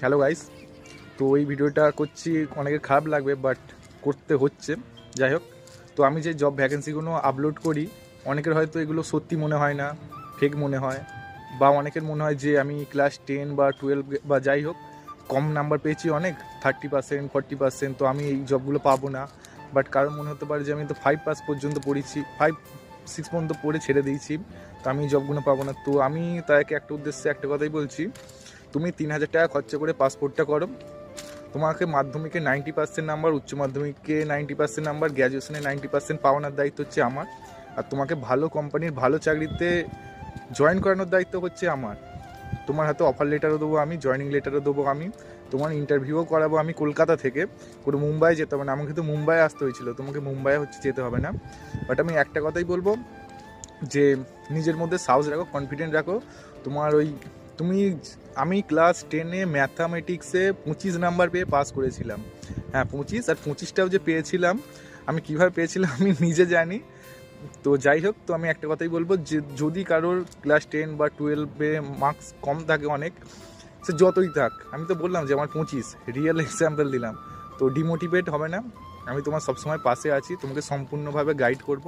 Hello guys, তো এই ভিডিওটা করছি, অনেকের খারাপ লাগবে বাট করতে হচ্ছে। যাই হোক, তো আমি যে জব ভ্যাকেন্সিগুলো আপলোড করি, অনেকের হয়তো এগুলো সত্যি মনে হয় না, ফেক মনে হয়, বা অনেকের মনে হয় যে আমি ক্লাস 10 বা 12 বা যাই হোক কম নাম্বার পেয়েছি অনেক, 30% 40%, তো আমি এই জবগুলো পাবো না। বাট কারণ মনে হতে পারে যে আমি তো 5 পাস পর্যন্ত পড়েছি, 5-6 পর্যন্ত পড়ে ছেড়ে দিয়েছি, তো আমি এই জবগুলো পাবো না। তো আমি তাকে একটা উদ্দেশ্যে একটা কথাই বলছি, তুমি 3,000 টাকা খরচা করে পাসপোর্টটা করো। তোমাকে মাধ্যমিকে 90% নাম্বার, উচ্চ মাধ্যমিকে 90% নাম্বার, গ্র্যাজুয়েশনে 90% পাওয়ানোর দায়িত্ব হচ্ছে আমার। আর তোমাকে ভালো কোম্পানির ভালো চাকরিতে জয়েন করানোর দায়িত্ব হচ্ছে আমার। তোমার হাতে অফার লেটারও দেবো আমি, জয়েনিং লেটারও দেবো আমি, তোমার ইন্টারভিউও করাবো আমি কলকাতা থেকে, কোনো মুম্বাই যেতে হবে না। আমাকে তো মুম্বাই আসতে হয়েছিল, তোমাকে মুম্বাই যেতে হবে না। বাট আমি একটা কথাই বলবো যে নিজের মধ্যে সাহস রাখো, কনফিডেন্ট রাখো। তোমার ওই তুমি আমি ক্লাস 10-এ ম্যাথামেটিক্সে 25 নাম্বার পেয়ে পাস করেছিলাম। হ্যাঁ 25, আর 25টাও যে পেয়েছিলাম, আমি কীভাবে পেয়েছিলাম আমি নিজে জানি। তো যাই হোক, তো আমি একটা কথাই বলবো যে যদি কারোর ক্লাস 10 বা 12-এ মার্কস কম থাকে অনেক, সে যতই থাক, আমি তো বললাম যে আমার 25, রিয়েল এক্সাম্পল দিলাম, তো ডিমোটিভেট হবে না। আমি তোমার সবসময় পাশে আছি, তোমাকে সম্পূর্ণভাবে গাইড করব।